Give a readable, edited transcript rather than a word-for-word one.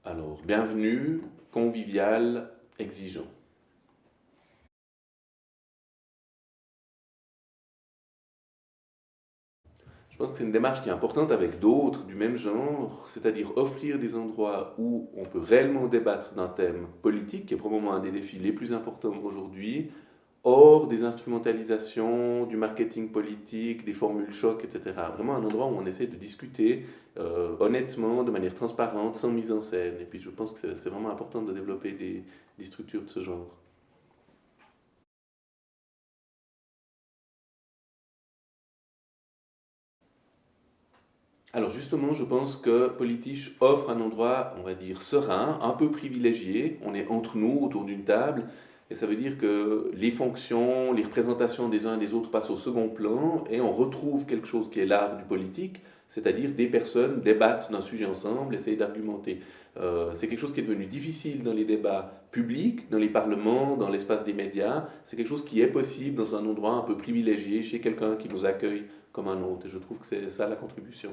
Alors, bienvenue, convivial, exigeant. Je pense que c'est une démarche qui est importante avec d'autres du même genre, c'est-à-dire offrir des endroits où on peut réellement débattre d'un thème politique, qui est probablement un des défis les plus importants aujourd'hui, hors des instrumentalisations, du marketing politique, des formules choc, etc. Vraiment un endroit où on essaie de discuter honnêtement, de manière transparente, sans mise en scène. Et puis je pense que c'est vraiment important de développer des structures de ce genre. Alors justement, je pense que Politiche offre un endroit, on va dire, serein, un peu privilégié. On est entre nous, autour d'une table, et ça veut dire que les fonctions, les représentations des uns et des autres passent au second plan, et on retrouve quelque chose qui est l'art du politique, c'est-à-dire des personnes débattent d'un sujet ensemble, essayent d'argumenter. C'est quelque chose qui est devenu difficile dans les débats publics, dans les parlements, dans l'espace des médias. C'est quelque chose qui est possible dans un endroit un peu privilégié, chez quelqu'un qui nous accueille comme un autre. Et je trouve que c'est ça la contribution.